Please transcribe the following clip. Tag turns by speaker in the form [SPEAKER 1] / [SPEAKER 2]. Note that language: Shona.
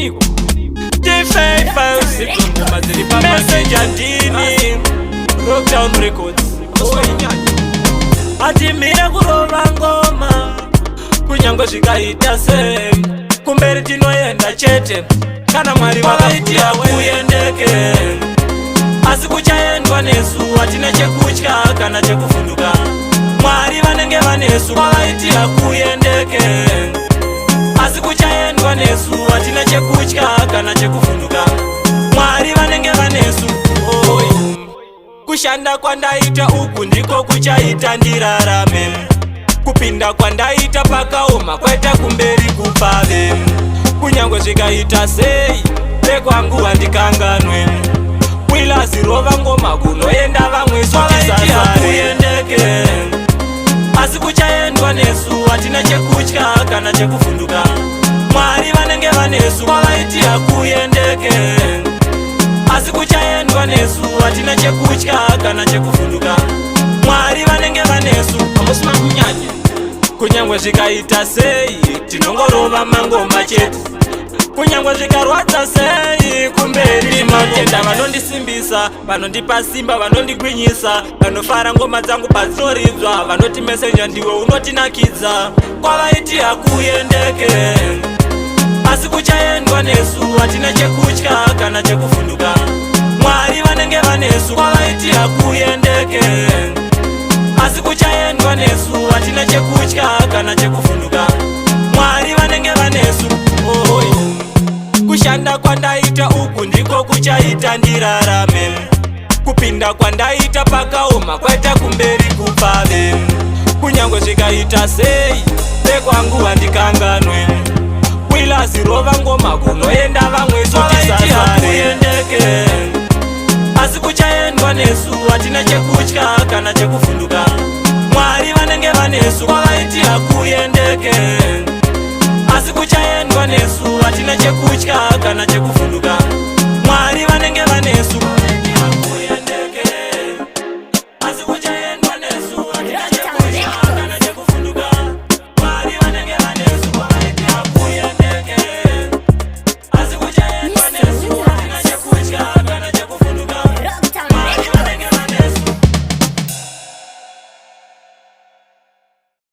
[SPEAKER 1] uniko T55 usiku mazili pa message andini Rockdown Records atimira kurova ngoma kunyango zvikaita sei kumberi tinoenda chete kana Mwari vakaitia kuyendeke asi kuchaendwa nesu hatina chekutya kana chekuvhunduka Mwari vanenge vanesu vakaitia kuyendeke asi kuchaendwa nesu hatina chekutya kana chekuvhunduka Mwari vanenge vanesu kushanda kwandaita uku ndiko kuchaita ndirarame kupinda kwandaita pakaoma kwaita kumberi kupave kunyangwe zvikaita sei rekwangu handikanganwe wilazi rova ngoma kunoenda vamwe sokizazareyendeke asi kuchaendwa nesu hatina chekutya kana chekuvhunduka Mwari vanenge vanesu kwavaitira kuyendeke asi kuchaendwa nesu hatina chekutya kana chekuvhunduka Mwari vanenge vanesu amusima kunyanya kunyangwe zvikaita sei tinongorova mangoma chete kunyangwe zvikarwadza sei kumberi matenda vanondisimbisa vanondipa simba vanondigwinyisa vanofara ngoma dzangu padzinoridzwa vanoti mesenja ndiwe unotinakidza kwavaitira kuyendeke asi kuchaendwa nesu hatina chekutya kana chekuvhunduka Mwari vanenge vanesu kwavaitira kuyendeke asi kuchaendwa nesu hatina chekutya kana chekuvhunduka Mwari vanenge vanesu kushanda kwandaita uku ndiko kuchaita ndirarame kupinda kwandaita pakaoma kwaita kumberi kupave kunyangwe zvikaita sei rekwangu handikanganwe wilazi rova ngoma kunoenda vamwe sokizazareyendeke asi kuchaendwa nesu hatina chekutya kana chekuvhunduka Mwari vanenge vanesu kwavaitira kuyendeke asi kuchaendwa nesu hatina chekutya kana chekuvhunduka